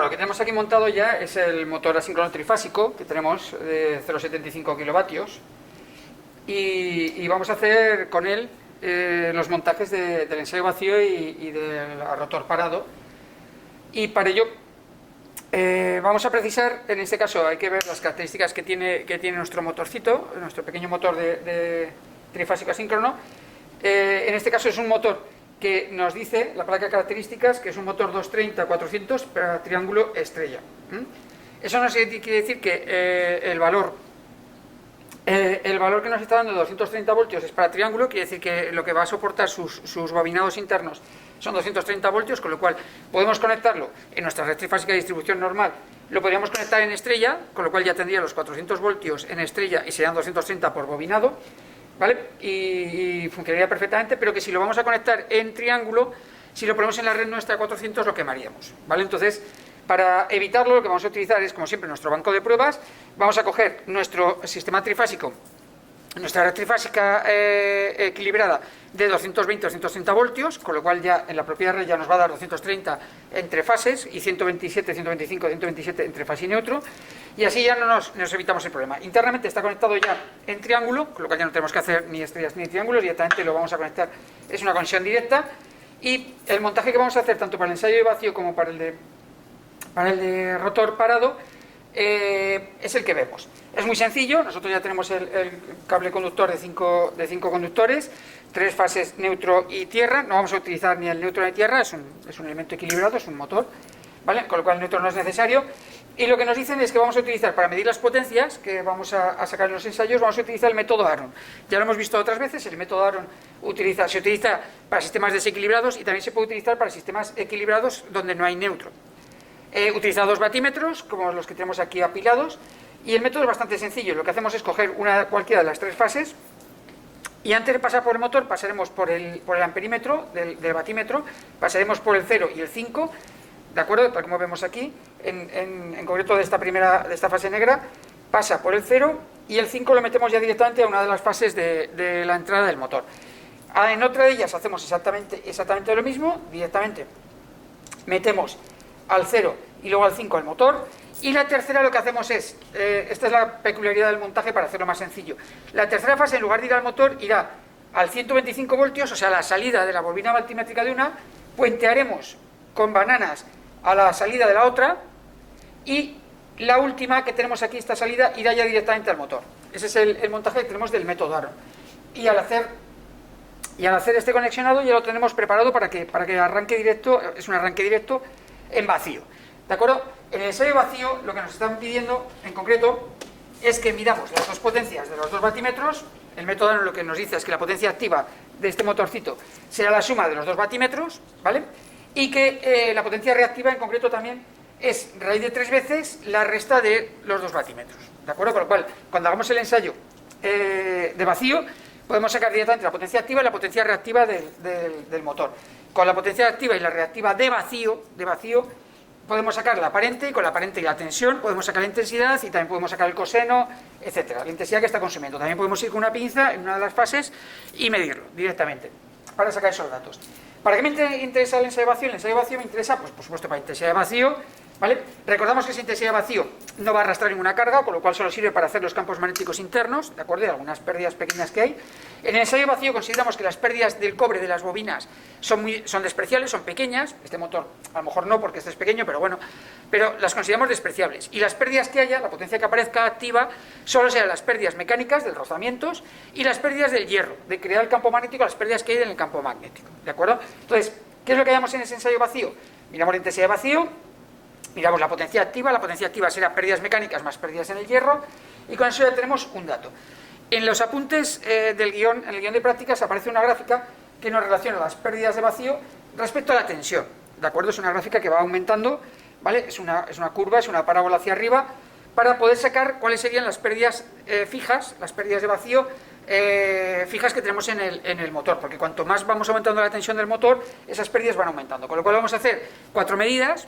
lo que tenemos aquí montado ya es el motor asíncrono trifásico que tenemos de 0,75 kilovatios y vamos a hacer con él los montajes del ensayo vacío y del rotor parado. Y para ello vamos a precisar, en este caso hay que ver las características que tiene nuestro motorcito, nuestro pequeño motor de trifásico asíncrono. En este caso es un motor que nos dice la placa de características que es un motor 230-400 para triángulo estrella. Eso no quiere decir que el valor que nos está dando de 230 voltios es para triángulo, quiere decir que lo que va a soportar sus bobinados internos son 230 voltios, con lo cual podemos conectarlo en nuestra red trifásica de distribución normal, lo podríamos conectar en estrella, con lo cual ya tendría los 400 voltios en estrella y serían 230 por bobinado, ¿vale? Y funcionaría perfectamente, pero que si lo vamos a conectar en triángulo, si lo ponemos en la red nuestra 400 lo quemaríamos, ¿vale? Entonces, para evitarlo, lo que vamos a utilizar es, como siempre, nuestro banco de pruebas. Vamos a coger nuestro sistema trifásico, nuestra red trifásica equilibrada de 220-230 voltios, con lo cual ya en la propia red ya nos va a dar 230 entre fases y 127, 125, 127 entre fase y neutro, y así ya no nos evitamos el problema. Internamente está conectado ya en triángulo, con lo cual ya no tenemos que hacer ni estrellas ni triángulos, directamente lo vamos a conectar, es una conexión directa, y el montaje que vamos a hacer tanto para el ensayo de vacío como para el de rotor parado es el que vemos. Es muy sencillo, nosotros ya tenemos el cable conductor de 5 conductores, 3 fases neutro y tierra. No vamos a utilizar ni el neutro ni tierra, es un elemento equilibrado, es un motor, ¿vale? Con lo cual el neutro no es necesario. Y lo que nos dicen es que vamos a utilizar, para medir las potencias que vamos a sacar en los ensayos, vamos a utilizar el método Aaron. Ya lo hemos visto otras veces, el método Aaron se utiliza para sistemas desequilibrados y también se puede utilizar para sistemas equilibrados donde no hay neutro. Utiliza 2 batímetros, como los que tenemos aquí apilados, y el método es bastante sencillo. Lo que hacemos es coger cualquiera de las 3 fases, y antes de pasar por el motor pasaremos por el amperímetro del batímetro, pasaremos por el 0 y el 5, ¿de acuerdo? Tal como vemos aquí, en concreto de esta fase negra, pasa por el 0 y el 5 lo metemos ya directamente a una de las fases de la entrada del motor. En otra de ellas hacemos exactamente lo mismo, directamente metemos al 0 y luego al 5 al motor, y la tercera lo que hacemos es, esta es la peculiaridad del montaje para hacerlo más sencillo, la tercera fase en lugar de ir al motor irá al 125 voltios, o sea la salida de la bobina multimétrica de una, puentearemos con bananas a la salida de la otra, y la última que tenemos aquí, esta salida, irá ya directamente al motor. Ese es el montaje que tenemos del método Aaron, y al hacer este conexionado ya lo tenemos preparado para que arranque directo, es un arranque directo en vacío, ¿de acuerdo? En el ensayo vacío lo que nos están pidiendo en concreto es que midamos las 2 potencias de los 2 batímetros. El método Aaron lo que nos dice es que la potencia activa de este motorcito será la suma de los 2 batímetros, ¿vale? Y que la potencia reactiva en concreto también es raíz de 3 veces la resta de los 2 batímetros, ¿de acuerdo? Con lo cual, cuando hagamos el ensayo de vacío, podemos sacar directamente la potencia activa y la potencia reactiva del motor. Con la potencia activa y la reactiva de vacío podemos sacar la aparente, y con la aparente y la tensión podemos sacar la intensidad y también podemos sacar el coseno, etcétera, la intensidad que está consumiendo. También podemos ir con una pinza en una de las fases y medirlo directamente para sacar esos datos. ¿Para qué me interesa el ensayo de vacío? El ensayo de vacío me interesa, pues por supuesto, para intensidad de vacío, ¿vale? Recordamos que esa intensidad de vacío no va a arrastrar ninguna carga, con lo cual solo sirve para hacer los campos magnéticos internos, ¿de acuerdo? Y algunas pérdidas pequeñas que hay. En el ensayo de vacío consideramos que las pérdidas del cobre de las bobinas son despreciables, son pequeñas. Este motor a lo mejor no, porque este es pequeño, pero bueno, pero las consideramos despreciables. Y las pérdidas que haya, la potencia que aparezca activa, solo serán las pérdidas mecánicas del rozamientos y las pérdidas del hierro, de crear el campo magnético, las pérdidas que hay en el campo magnético, ¿de acuerdo? Entonces, ¿qué es lo que hallamos en ese ensayo vacío? Miramos la intensidad de vacío, miramos la potencia activa será pérdidas mecánicas más pérdidas en el hierro, y con eso ya tenemos un dato. En los apuntes del guión, en el guión de prácticas, aparece una gráfica que nos relaciona las pérdidas de vacío respecto a la tensión, ¿de acuerdo? Es una gráfica que va aumentando, ¿vale? Es una curva, es una parábola hacia arriba, para poder sacar cuáles serían las pérdidas fijas, las pérdidas de vacío fijas que tenemos en el motor, porque cuanto más vamos aumentando la tensión del motor, esas pérdidas van aumentando, con lo cual vamos a hacer 4 medidas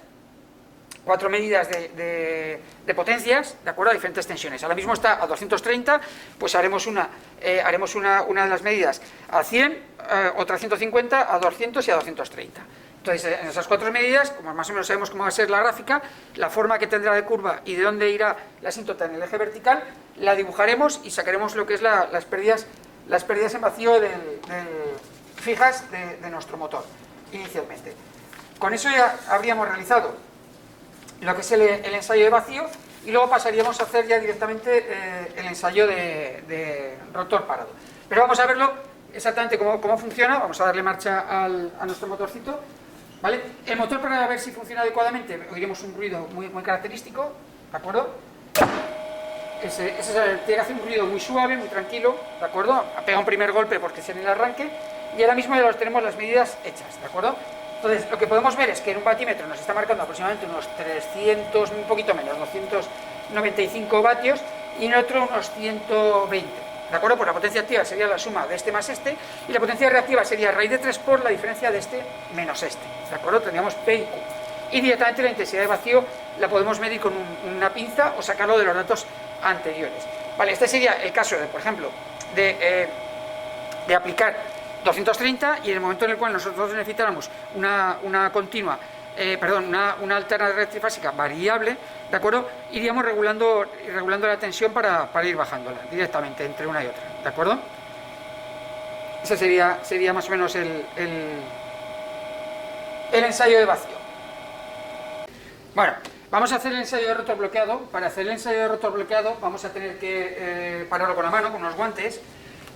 de potencias, de acuerdo, a diferentes tensiones. Ahora mismo está a 230, pues haremos una de las medidas a 100, otra a 150, a 200 y a 230. Entonces, en esas 4 medidas, como más o menos sabemos cómo va a ser la gráfica, la forma que tendrá de curva y de dónde irá la asíntota en el eje vertical, la dibujaremos y sacaremos lo que es las pérdidas en vacío fijas de nuestro motor, inicialmente. Con eso ya habríamos realizado lo que es el ensayo de vacío y luego pasaríamos a hacer ya directamente el ensayo de rotor parado. Pero vamos a verlo exactamente cómo funciona. Vamos a darle marcha a nuestro motorcito. ¿Vale? El motor, para ver si funciona adecuadamente, oiremos un ruido muy característico, ¿de acuerdo? Ese tiene que hacer un ruido muy suave, muy tranquilo, ¿de acuerdo? Pega un primer golpe porque es en el arranque y ahora mismo ya tenemos las medidas hechas, ¿de acuerdo? Entonces, lo que podemos ver es que en un batímetro nos está marcando aproximadamente unos 300, un poquito menos, 295 vatios y en otro unos 120. ¿De acuerdo? Pues la potencia activa sería la suma de este más este, y la potencia reactiva sería raíz de 3 por la diferencia de este menos este. ¿De acuerdo? Tendríamos P y Q. Y directamente la intensidad de vacío la podemos medir con una pinza o sacarlo de los datos anteriores. Vale, este sería el caso, por ejemplo, de aplicar 230 y en el momento en el cual nosotros necesitáramos una continua, una alterna trifásica variable, ¿de acuerdo? Iríamos regulando la tensión para ir bajándola directamente entre una y otra, ¿de acuerdo? Ese sería más o menos el ensayo de vacío. Bueno, vamos a hacer el ensayo de rotor bloqueado. Para hacer el ensayo de rotor bloqueado vamos a tener que pararlo con la mano, con unos guantes.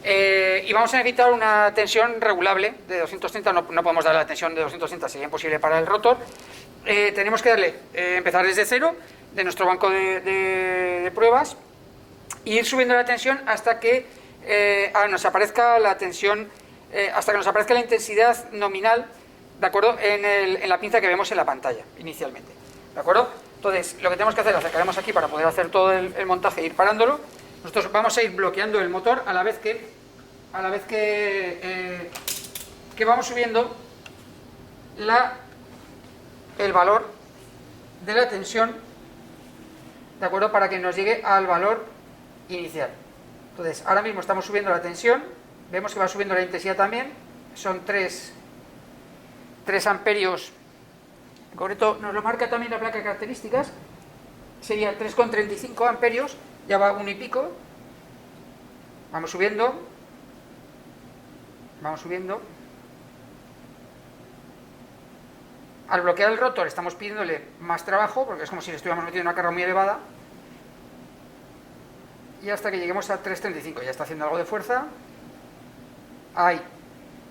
Y vamos a necesitar una tensión regulable de 230, no podemos darle la tensión de 230, sería imposible para el rotor. Tenemos que empezar desde cero, de nuestro banco de pruebas, e ir subiendo la tensión hasta que nos aparezca la tensión, hasta que nos aparezca la intensidad nominal, ¿de acuerdo?, en la pinza que vemos en la pantalla, inicialmente, ¿de acuerdo? Entonces, lo que tenemos que hacer, acercaremos aquí para poder hacer todo el montaje e ir parándolo. Nosotros vamos a ir bloqueando el motor a la vez que vamos subiendo el valor de la tensión, ¿de acuerdo?, para que nos llegue al valor inicial. Entonces, ahora mismo estamos subiendo la tensión, vemos que va subiendo la intensidad también, son 3 amperios, en concreto nos lo marca también la placa de características, sería 3,35 amperios, ya va 1 y pico, vamos subiendo, al bloquear el rotor estamos pidiéndole más trabajo, porque es como si le estuviéramos metiendo una carga muy elevada, y hasta que lleguemos a 3,35, ya está haciendo algo de fuerza, ahí,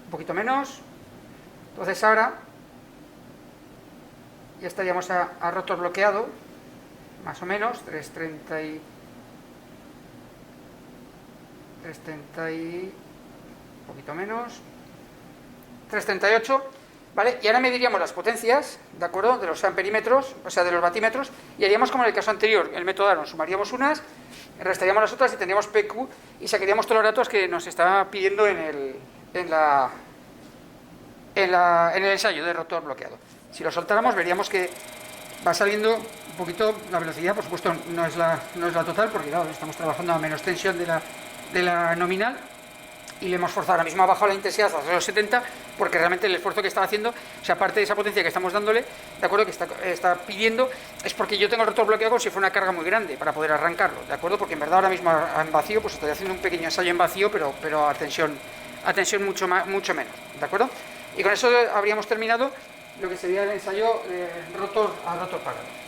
un poquito menos, entonces ahora ya estaríamos a rotor bloqueado, más o menos, 3,30 y un poquito menos, 3,38, ¿vale? Y ahora mediríamos las potencias, ¿de acuerdo?, de los amperímetros, o sea, de los batímetros, y haríamos como en el caso anterior, el método Aaron, sumaríamos unas, restaríamos las otras y tendríamos PQ y sacaríamos todos los datos que nos estaba pidiendo en el ensayo de rotor bloqueado. Si lo soltáramos veríamos que va saliendo un poquito la velocidad, por supuesto no es la total, porque claro, estamos trabajando a menos tensión de la nominal, y le hemos forzado. Ahora mismo ha bajado la intensidad a los 70, porque realmente el esfuerzo que está haciendo, o sea, aparte de esa potencia que estamos dándole, ¿de acuerdo?, que está pidiendo, es porque yo tengo el rotor bloqueado como si fuera una carga muy grande para poder arrancarlo, ¿de acuerdo? Porque en verdad ahora mismo en vacío, pues estoy haciendo un pequeño ensayo en vacío, pero a tensión mucho menos, ¿de acuerdo? Y con eso habríamos terminado lo que sería el ensayo rotor a rotor parado.